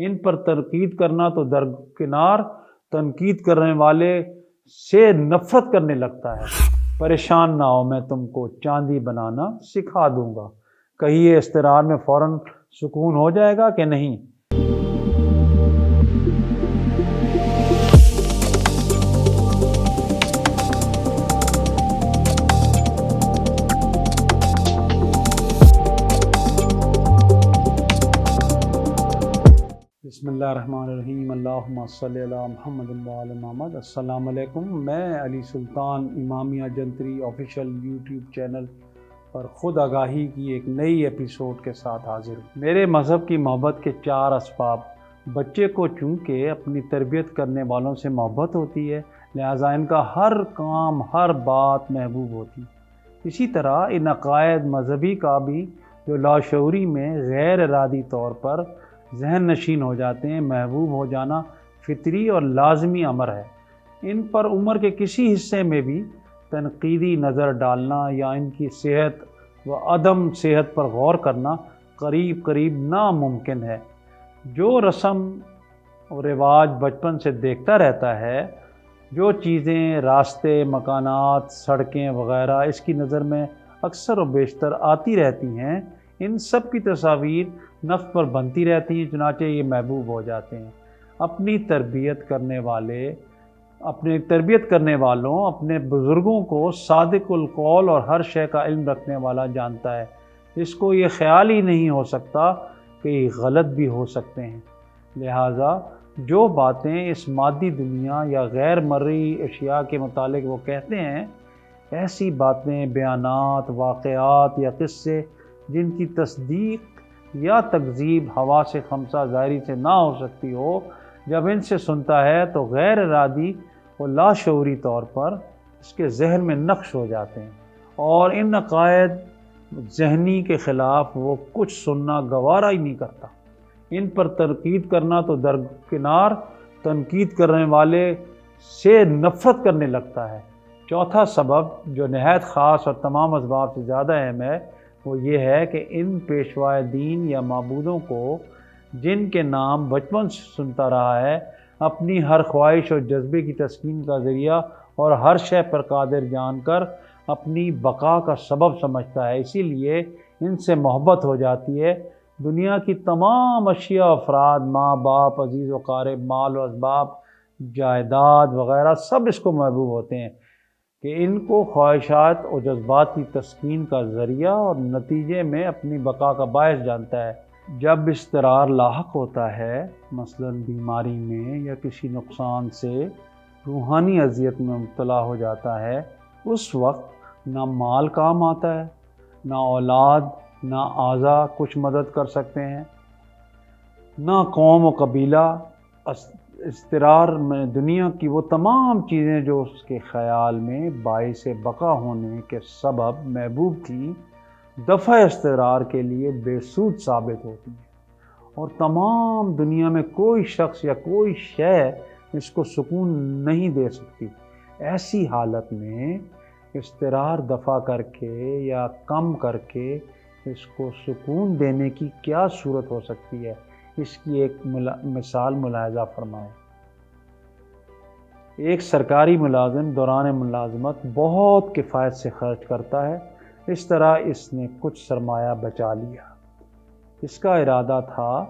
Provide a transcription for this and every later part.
ان پر تنقید کرنا تو درکنار، تنقید کرنے والے سے نفرت کرنے لگتا ہے۔ پریشان نہ ہو، میں تم کو چاندی بنانا سکھا دوں گا۔ کہیے اضطرار میں فوراً سکون ہو جائے گا کہ نہیں؟ بسم اللہ الرحمن الرحیم، اللہم صلی علی محمد وعلی محمد۔ السلام علیکم، میں علی سلطان امامیہ جنتری آفیشیل یوٹیوب چینل پر خود آگاہی کی ایک نئی ایپیسوڈ کے ساتھ حاضر ہوں۔ میرے مذہب کی محبت کے 4 اسباب۔ بچے کو چونکہ اپنی تربیت کرنے والوں سے محبت ہوتی ہے، لہٰذا ان کا ہر کام، ہر بات محبوب ہوتی ہے۔ اسی طرح ان عقائد مذہبی کا بھی جو لاشعوری میں غیر ارادی طور پر ذہن نشین ہو جاتے ہیں، محبوب ہو جانا فطری اور لازمی امر ہے۔ ان پر عمر کے کسی حصے میں بھی تنقیدی نظر ڈالنا یا ان کی صحت و عدم صحت پر غور کرنا قریب قریب ناممکن ہے۔ جو رسم و رواج بچپن سے دیکھتا رہتا ہے، جو چیزیں، راستے، مکانات، سڑکیں وغیرہ اس کی نظر میں اکثر و بیشتر آتی رہتی ہیں، ان سب کی تصاویر نفس پر بنتی رہتی ہیں، چنانچہ یہ محبوب ہو جاتے ہیں۔ اپنی تربیت کرنے والوں اپنے بزرگوں کو صادق القول اور ہر شے کا علم رکھنے والا جانتا ہے۔ اس کو یہ خیال ہی نہیں ہو سکتا کہ یہ غلط بھی ہو سکتے ہیں۔ لہٰذا جو باتیں اس مادی دنیا یا غیر مرئی اشیاء کے متعلق وہ کہتے ہیں، ایسی باتیں، بیانات، واقعات یا قصے جن کی تصدیق یا تکذیب حواس خمسہ ظاہری سے نہ ہو سکتی ہو، جب ان سے سنتا ہے تو غیر ارادی و لاشعوری طور پر اس کے ذہن میں نقش ہو جاتے ہیں، اور ان عقائد ذہنی کے خلاف وہ کچھ سننا گوارا ہی نہیں کرتا۔ ان پر تنقید کرنا تو درکنار، تنقید کرنے والے سے نفرت کرنے لگتا ہے۔ چوتھا سبب جو نہایت خاص اور تمام اسباب سے زیادہ اہم ہے، وہ یہ ہے کہ ان پیشوائے دین یا معبودوں کو، جن کے نام بچپن سے سنتا رہا ہے، اپنی ہر خواہش اور جذبے کی تسکین کا ذریعہ اور ہر شے پر قادر جان کر اپنی بقا کا سبب سمجھتا ہے۔ اسی لیے ان سے محبت ہو جاتی ہے۔ دنیا کی تمام اشیاء، افراد، ماں باپ، عزیز و قارب، مال و اسباب، جائیداد وغیرہ سب اس کو محبوب ہوتے ہیں کہ ان کو خواہشات اور جذبات کی تسکین کا ذریعہ اور نتیجے میں اپنی بقا کا باعث جانتا ہے۔ جب اضطرار لاحق ہوتا ہے، مثلا بیماری میں یا کسی نقصان سے روحانی اذیت میں مبتلا ہو جاتا ہے، اس وقت نہ مال کام آتا ہے، نہ اولاد، نہ اعضاء کچھ مدد کر سکتے ہیں، نہ قوم و قبیلہ۔ اضطرار میں دنیا کی وہ تمام چیزیں جو اس کے خیال میں باعث بقا ہونے کے سبب محبوب تھیں، دفع اضطرار کے لیے بے سود ثابت ہوتی ہیں، اور تمام دنیا میں کوئی شخص یا کوئی شے اس کو سکون نہیں دے سکتی۔ ایسی حالت میں اضطرار دفع کر کے یا کم کر کے اس کو سکون دینے کی کیا صورت ہو سکتی ہے؟ اس کی ایک مثال ملاحظہ فرمائیں۔ ایک سرکاری ملازم دوران ملازمت بہت کفایت سے خرچ کرتا ہے۔ اس طرح اس نے کچھ سرمایہ بچا لیا۔ اس کا ارادہ تھا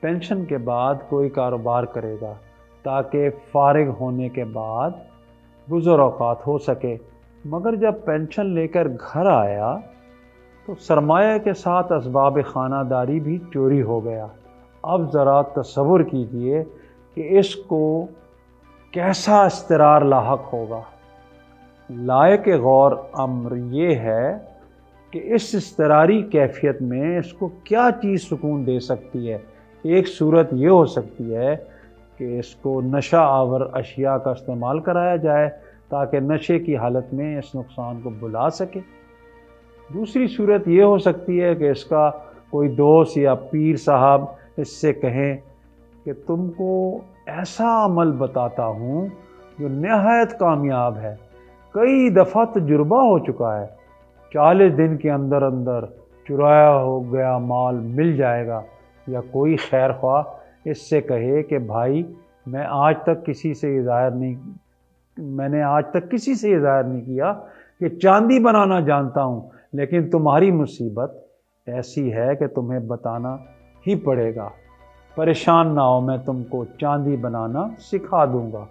پینشن کے بعد کوئی کاروبار کرے گا تاکہ فارغ ہونے کے بعد گزر اوقات ہو سکے، مگر جب پینشن لے کر گھر آیا تو سرمایہ کے ساتھ اسباب خانہ داری بھی چوری ہو گیا۔ اب ذرا تصور کیجئے کہ اس کو کیسا اضطرار لاحق ہوگا۔ لائق غور امر یہ ہے کہ اس اضطراری کیفیت میں اس کو کیا چیز سکون دے سکتی ہے۔ ایک صورت یہ ہو سکتی ہے کہ اس کو نشہ آور اشیاء کا استعمال کرایا جائے تاکہ نشے کی حالت میں اس نقصان کو بھلا سکے۔ دوسری صورت یہ ہو سکتی ہے کہ اس کا کوئی دوست یا پیر صاحب اس سے کہیں کہ تم کو ایسا عمل بتاتا ہوں جو نہایت کامیاب ہے، کئی دفعہ تجربہ ہو چکا ہے، 40 دن کے اندر اندر چرایا ہو گیا مال مل جائے گا، یا کوئی خیر خواہ اس سے کہے کہ بھائی میں نے آج تک کسی سے یہ ظاہر نہیں کیا کہ چاندی بنانا جانتا ہوں، لیکن تمہاری مصیبت ایسی ہے کہ تمہیں بتانا ہی پڑے گا۔ پریشان نہ ہو، میں تم کو چاندی بنانا سکھا دوں گا۔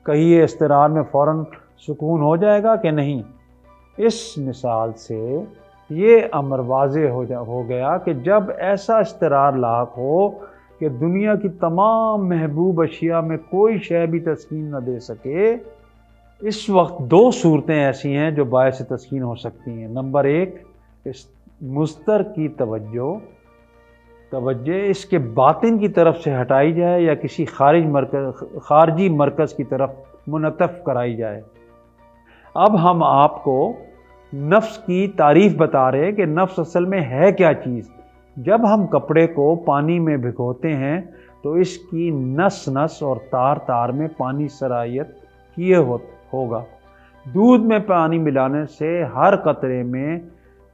کہیے اضطرار میں فوراً سکون ہو جائے گا کہ نہیں؟ اس مثال سے یہ امر واضح ہو گیا کہ جب ایسا اضطرار لاحق ہو کہ دنیا کی تمام محبوب اشیاء میں کوئی شے بھی تسکین نہ دے سکے، اس وقت دو صورتیں ایسی ہیں جو باعث تسکین ہو سکتی ہیں۔ نمبر ایک، اس مضطر کی توجہ اس کے باطن کی طرف سے ہٹائی جائے یا کسی خارجی مرکز کی طرف منعطف کرائی جائے۔ اب ہم آپ کو نفس کی تعریف بتا رہے کہ نفس اصل میں ہے کیا چیز۔ جب ہم کپڑے کو پانی میں بھگوتے ہیں تو اس کی نس نس اور تار تار میں پانی سرایت کیے ہوگا۔ دودھ میں پانی ملانے سے ہر قطرے میں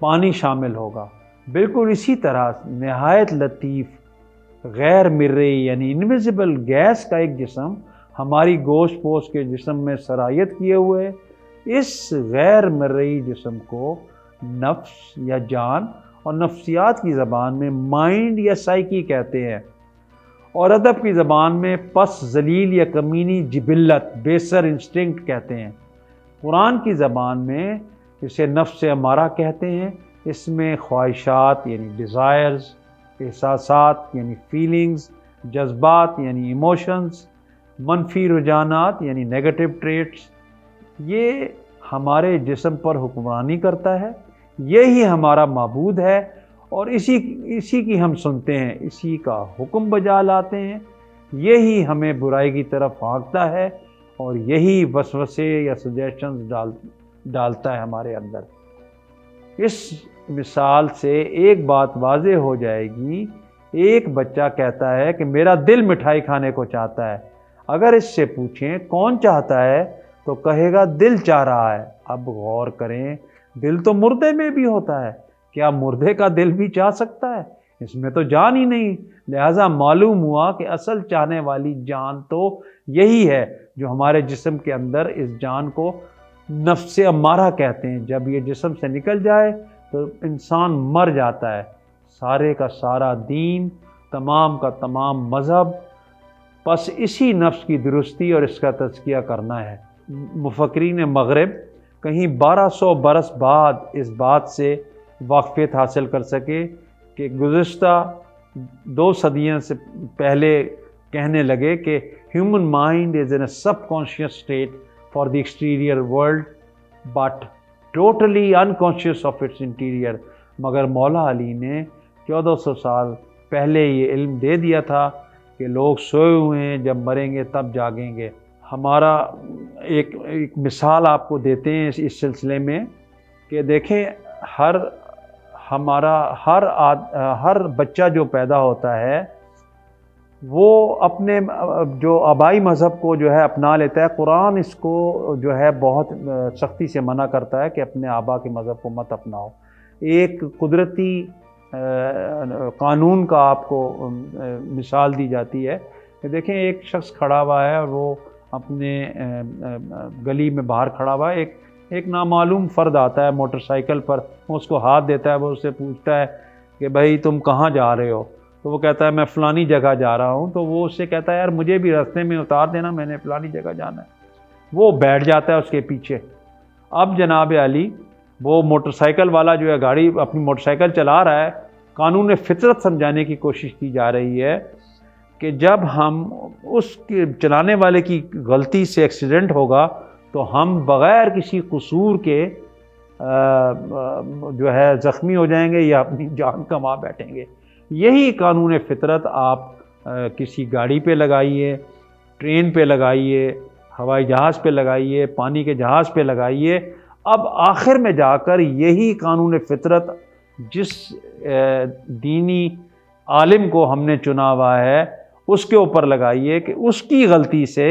پانی شامل ہوگا۔ بالکل اسی طرح نہایت لطیف غیر مرئی یعنی انویزیبل گیس کا ایک جسم ہماری گوشت پوش کے جسم میں سرایت کیے ہوئے، اس غیر مرئی جسم کو نفس یا جان اور نفسیات کی زبان میں مائنڈ یا سائیکی کہتے ہیں، اور ادب کی زبان میں پس ذلیل یا کمینی جبلت بیسر انسٹنکٹ کہتے ہیں۔ قرآن کی زبان میں اسے نفس امارہ کہتے ہیں۔ اس میں خواہشات یعنی ڈیزائرز، احساسات یعنی فیلنگز، جذبات یعنی ایموشنز، منفی رجحانات یعنی نیگیٹو ٹریٹس، یہ ہمارے جسم پر حکمرانی کرتا ہے۔ یہی ہمارا معبود ہے اور اسی کی ہم سنتے ہیں، اسی کا حکم بجا لاتے ہیں۔ یہی ہمیں برائی کی طرف ہانکتا ہے اور یہی وسوسے یا سجیشنز ڈالتا ہے ہمارے اندر۔ اس مثال سے ایک بات واضح ہو جائے گی۔ ایک بچہ کہتا ہے کہ میرا دل مٹھائی کھانے کو چاہتا ہے۔ اگر اس سے پوچھیں کون چاہتا ہے تو کہے گا دل چاہ رہا ہے۔ اب غور کریں، دل تو مردے میں بھی ہوتا ہے، کیا مردے کا دل بھی چاہ سکتا ہے؟ اس میں تو جان ہی نہیں۔ لہٰذا معلوم ہوا کہ اصل چاہنے والی جان تو یہی ہے جو ہمارے جسم کے اندر اس جان کو نفس امارہ کہتے ہیں۔ جب یہ جسم سے نکل جائے تو انسان مر جاتا ہے۔ سارے کا سارا دین، تمام کا تمام مذہب، بس اسی نفس کی درستی اور اس کا تزکیہ کرنا ہے۔ مفکرین مغرب کہیں 1200 برس بعد اس بات سے واقفیت حاصل کر سکے کہ گزشتہ 2 صدیوں سے پہلے کہنے لگے کہ human mind is in a subconscious state for the exterior world but totally unconscious of its interior. مگر مولا علی نے 1400 سال پہلے یہ علم دے دیا تھا کہ لوگ سوئے ہوئے ہیں، جب مریں گے تب جاگیں گے۔ ہمارا ایک مثال آپ کو دیتے ہیں اس سلسلے میں کہ دیکھیں، ہر بچہ جو پیدا ہوتا ہے وہ اپنے جو آبائی مذہب کو جو ہے اپنا لیتا ہے۔ قرآن اس کو جو ہے بہت سختی سے منع کرتا ہے کہ اپنے آبا کے مذہب کو مت اپناؤ۔ ایک قدرتی قانون کا آپ کو مثال دی جاتی ہے کہ دیکھیں، ایک شخص کھڑا ہوا ہے اور وہ اپنے گلی میں باہر کھڑا ہوا ہے۔ ایک نامعلوم فرد آتا ہے موٹر سائیکل پر، وہ اس کو ہاتھ دیتا ہے، وہ اس سے پوچھتا ہے کہ بھائی تم کہاں جا رہے ہو؟ تو وہ کہتا ہے میں فلانی جگہ جا رہا ہوں۔ تو وہ اس سے کہتا ہے یار مجھے بھی راستے میں اتار دینا، میں نے فلانی جگہ جانا ہے۔ وہ بیٹھ جاتا ہے اس کے پیچھے۔ اب جناب علی، وہ موٹر سائیکل والا جو ہے گاڑی اپنی موٹر سائیکل چلا رہا ہے، قانون فطرت سمجھانے کی کوشش کی جا رہی ہے کہ جب ہم اس کے چلانے والے کی غلطی سے ایکسیڈنٹ ہوگا تو ہم بغیر کسی قصور کے جو ہے زخمی ہو جائیں گے یا اپنی جان گنوا بیٹھیں گے۔ یہی قانون فطرت آپ کسی گاڑی پہ لگائیے، ٹرین پہ لگائیے، ہوائی جہاز پہ لگائیے، پانی کے جہاز پہ لگائیے۔ اب آخر میں جا کر یہی قانون فطرت جس دینی عالم کو ہم نے چنا ہوا ہے اس کے اوپر لگائیے کہ اس کی غلطی سے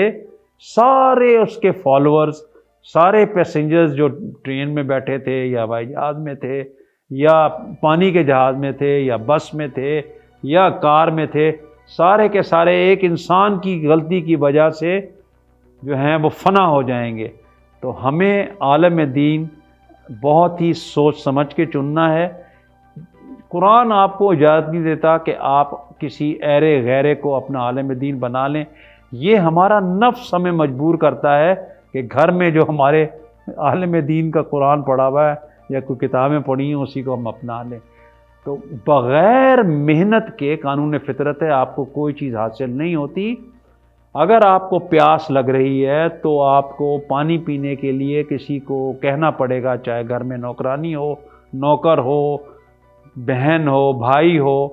سارے اس کے فالوورز، سارے پیسنجرز جو ٹرین میں بیٹھے تھے یا ہوائی جہاز میں تھے یا پانی کے جہاز میں تھے یا بس میں تھے یا کار میں تھے، سارے کے سارے ایک انسان کی غلطی کی وجہ سے جو ہیں وہ فنا ہو جائیں گے۔ تو ہمیں عالم دین بہت ہی سوچ سمجھ کے چننا ہے۔ قرآن آپ کو اجازت نہیں دیتا کہ آپ کسی ایرے غیرے کو اپنا عالم دین بنا لیں۔ یہ ہمارا نفس ہمیں مجبور کرتا ہے کہ گھر میں جو ہمارے عالم دین کا قرآن پڑھا ہوا ہے یا کوئی کتابیں پڑھی ہیں اسی کو ہم اپنا لیں۔ تو بغیر محنت کے قانون فطرت ہے، آپ کو کوئی چیز حاصل نہیں ہوتی۔ اگر آپ کو پیاس لگ رہی ہے تو آپ کو پانی پینے کے لیے کسی کو کہنا پڑے گا، چاہے گھر میں نوکرانی ہو، نوکر ہو، بہن ہو، بھائی ہو،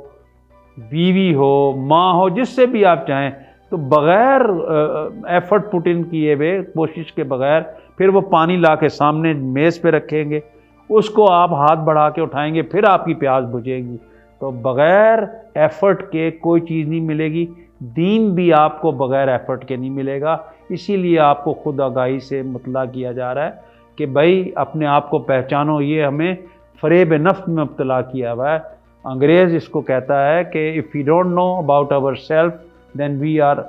بیوی ہو، ماں ہو، جس سے بھی آپ چاہیں۔ تو بغیر ایفرٹ پٹ ان کیے ہوئے، کوشش کے بغیر، پھر وہ پانی لا کے سامنے میز پہ رکھیں گے، اس کو آپ ہاتھ بڑھا کے اٹھائیں گے، پھر آپ کی پیاس بجھے گی۔ تو بغیر ایفرٹ کے کوئی چیز نہیں ملے گی۔ دین بھی آپ کو بغیر ایفرٹ کے نہیں ملے گا۔ اسی لیے آپ کو خود آگاہی سے مطلع کیا جا رہا ہے کہ بھائی اپنے آپ کو پہچانو۔ یہ ہمیں فریب نفس میں مبتلا کیا ہوا ہے۔ انگریز اس کو کہتا ہے کہ if we don't know about ourselves then we are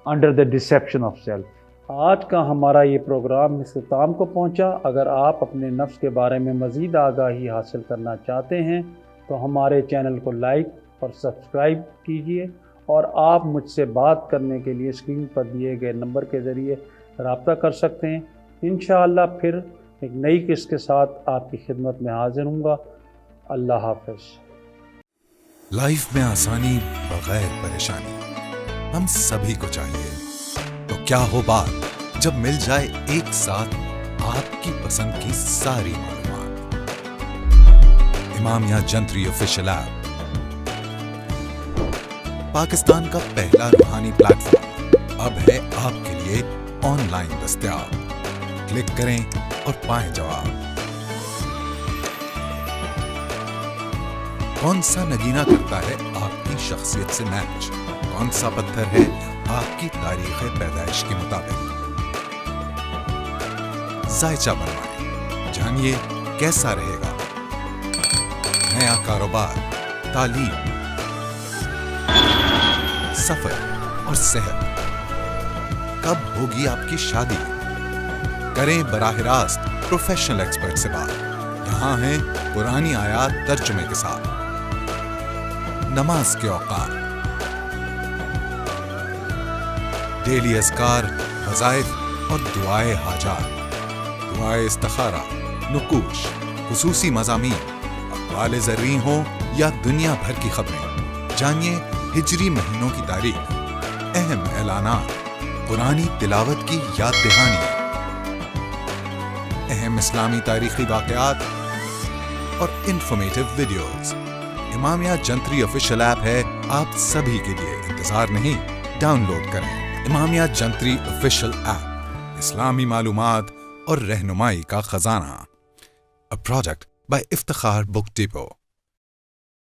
under the deception of self۔ آج کا ہمارا یہ پروگرام اختتام کو پہنچا۔ اگر آپ اپنے نفس کے بارے میں مزید آگاہی حاصل کرنا چاہتے ہیں تو ہمارے چینل کو لائک اور سبسکرائب کیجیے، اور آپ مجھ سے بات کرنے کے لیے اسکرین پر دیے گئے نمبر کے ذریعے رابطہ کر سکتے ہیں۔ انشاءاللہ پھر ایک نئی قسط کے ساتھ آپ کی خدمت میں حاضر ہوں گا۔ اللہ حافظ۔ لائف میں آسانی بغیر پریشانی ہم سبھی کو چاہیے، تو کیا ہو بات جب مل جائے ایک ساتھ آپ کی پسند کی ساری معلومات۔ امامیہ جنتری آفیشل ایپ پاکستان کا پہلا روحانی پلیٹ فارم اب ہے آپ کے لیے آن لائن دستیاب۔ کلک کریں اور پائیں جواب۔ کون سا نگینہ کرتا ہے آپ کی شخصیت سے میچ؟ کون سا پتھر ہے آپ کی تاریخ پیدائش کے مطابق؟ ذائچہ بنوائیں، جانیے کیسا رہے گا۔ نیا کاروبار، تعلیم، سفر اور صحت۔ کب ہوگی آپ کی شادی؟ کریں براہ راست پروفیشنل ایکسپرٹ سے بات۔ یہاں ہیں پرانی آیات ترجمے کے ساتھ۔ نماز کے اوقات، ڈیلی اذکار، وظائف اور دعائے حاجات، دعائے استخارہ، نقوش، خصوصی مضامین، اقوال زرعی ہوں یا دنیا بھر کی خبریں۔ جانیے ہجری مہینوں کی تاریخ، اہم اعلانات، قرآنی تلاوت کی یاد دہانی، اہم اسلامی تاریخی واقعات اور انفارمیٹو ویڈیوز۔ امامیہ جنتری آفیشل ایپ ہے آپ سبھی کے لیے، انتظار نہیں، ڈاؤن لوڈ کریں۔ امامیہ جنتری آفیشل ایپ، اسلامی معلومات اور رہنمائی کا خزانہ۔ A project by Iftikhar book depot.